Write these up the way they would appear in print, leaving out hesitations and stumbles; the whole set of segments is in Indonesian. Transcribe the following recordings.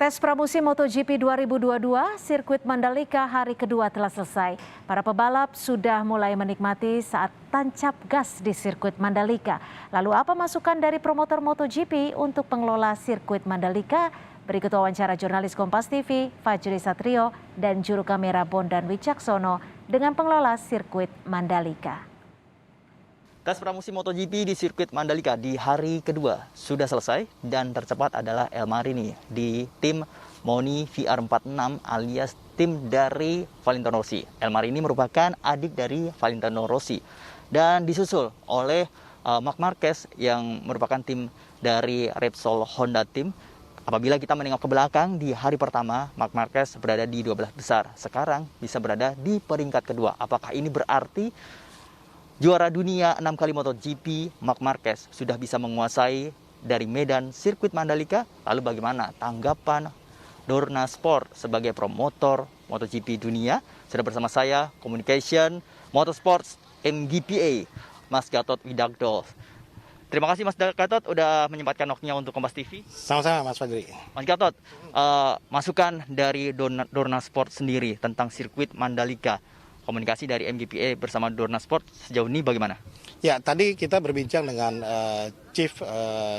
Tes pramusim MotoGP 2022, sirkuit Mandalika hari kedua telah selesai. Para pebalap sudah mulai menikmati saat tancap gas di sirkuit Mandalika. Lalu apa masukan dari promotor MotoGP untuk pengelola sirkuit Mandalika? Berikut wawancara jurnalis Kompas TV, Fajri Satrio, dan juru kamera Bondan Wicaksono dengan pengelola sirkuit Mandalika. Tes pramusim MotoGP di sirkuit Mandalika di hari kedua sudah selesai dan tercepat adalah El Marini di tim Moni VR46 alias tim dari Valentino Rossi. El Marini merupakan adik dari Valentino Rossi dan disusul oleh Marc Marquez yang merupakan tim dari Repsol Honda Team. Apabila kita menengok ke belakang, di hari pertama Marc Marquez berada di 12 besar. Sekarang bisa berada di peringkat kedua. Apakah ini berarti juara dunia 6 kali MotoGP, Marc Marquez sudah bisa menguasai dari medan sirkuit Mandalika? Lalu bagaimana tanggapan Dorna Sport sebagai promotor MotoGP dunia? Sudah bersama saya, Communication Motorsports MGPA, Mas Gatot Widagdo. Terima kasih Mas Gatot udah menyempatkan waktunya untuk Kompas TV. Sama-sama Mas Fajri. Mas Gatot, masukan dari Dorna Sport sendiri tentang sirkuit Mandalika. Komunikasi dari MGPA bersama Dorna Sport sejauh ini bagaimana? Ya, tadi kita berbincang dengan Chief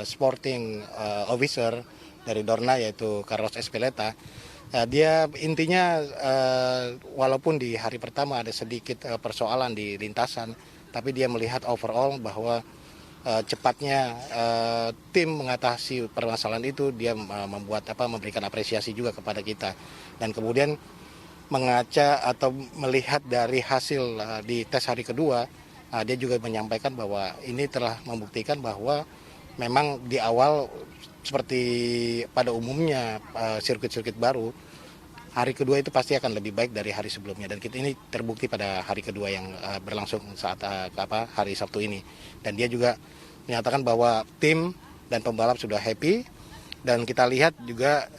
Sporting Officer dari Dorna yaitu Carlos Espeleta. Dia intinya walaupun di hari pertama ada sedikit persoalan di lintasan, tapi dia melihat overall bahwa cepatnya tim mengatasi permasalahan itu. Dia memberikan apresiasi juga kepada kita, dan kemudian mengaca atau melihat dari hasil di tes hari kedua, dia juga menyampaikan bahwa ini telah membuktikan bahwa memang di awal seperti pada umumnya sirkuit-sirkuit baru, hari kedua itu pasti akan lebih baik dari hari sebelumnya, dan ini terbukti pada hari kedua yang berlangsung saat hari Sabtu ini. Dan dia juga menyatakan bahwa tim dan pembalap sudah happy, dan kita lihat juga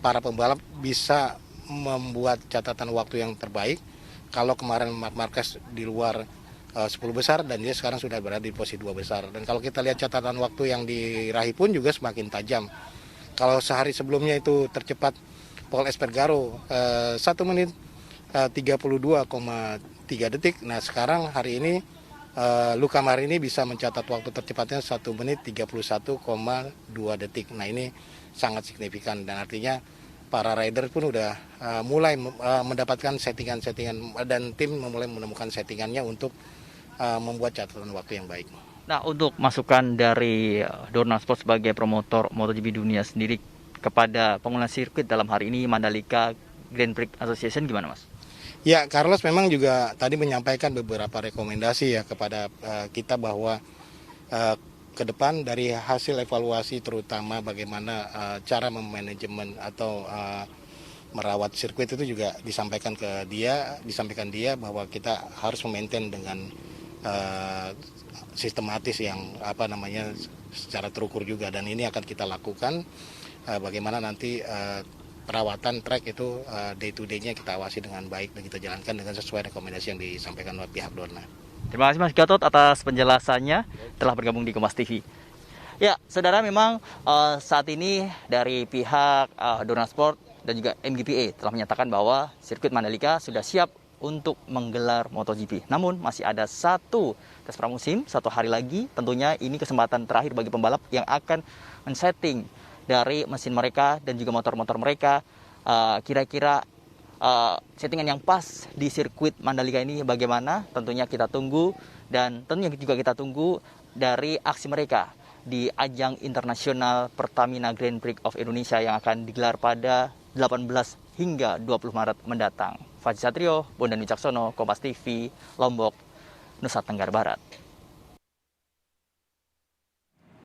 para pembalap bisa membuat catatan waktu yang terbaik. Kalau kemarin Marc Marquez di luar 10 besar dan dia sekarang sudah berada di posisi 2 besar. Dan kalau kita lihat catatan waktu yang diraih pun juga semakin tajam. Kalau sehari sebelumnya itu tercepat Pol Espargaro 1 menit 32,3 detik. Nah sekarang hari ini Luca Marini bisa mencatat waktu tercepatnya 1 menit 31,2 detik. Nah ini sangat signifikan, dan artinya para rider pun udah mulai mendapatkan settingan-settingan, dan tim mulai menemukan settingannya untuk membuat catatan waktu yang baik. Nah, untuk masukan dari Dorna Sport sebagai promotor MotoGP dunia sendiri kepada pengelola sirkuit dalam hari ini Mandalika Grand Prix Association gimana, Mas? Ya, Carlos memang juga tadi menyampaikan beberapa rekomendasi ya kepada kita bahwa ke depan dari hasil evaluasi terutama bagaimana cara memanajemen atau merawat sirkuit itu juga disampaikan dia bahwa kita harus memaintain dengan sistematis yang secara terukur juga, dan ini akan kita lakukan bagaimana nanti perawatan track itu day to day-nya kita awasi dengan baik dan kita jalankan dengan sesuai rekomendasi yang disampaikan oleh pihak Dorna. Terima kasih Mas Gatot atas penjelasannya telah bergabung di Kompas TV. Ya, saudara, memang saat ini dari pihak Dorna Sport dan juga MGPA telah menyatakan bahwa sirkuit Mandalika sudah siap untuk menggelar MotoGP. Namun masih ada satu tes pramusim, 1 hari lagi. Tentunya ini kesempatan terakhir bagi pembalap yang akan men-setting dari mesin mereka dan juga motor-motor mereka. Kira-kira settingan yang pas di sirkuit Mandalika ini bagaimana? Tentunya kita tunggu, dan tentunya juga kita tunggu dari aksi mereka di ajang internasional Pertamina Grand Prix of Indonesia yang akan digelar pada 18 hingga 20 Maret mendatang. Fajri Satrio, Bondan Wicaksono, Kompas TV, Lombok, Nusa Tenggara Barat.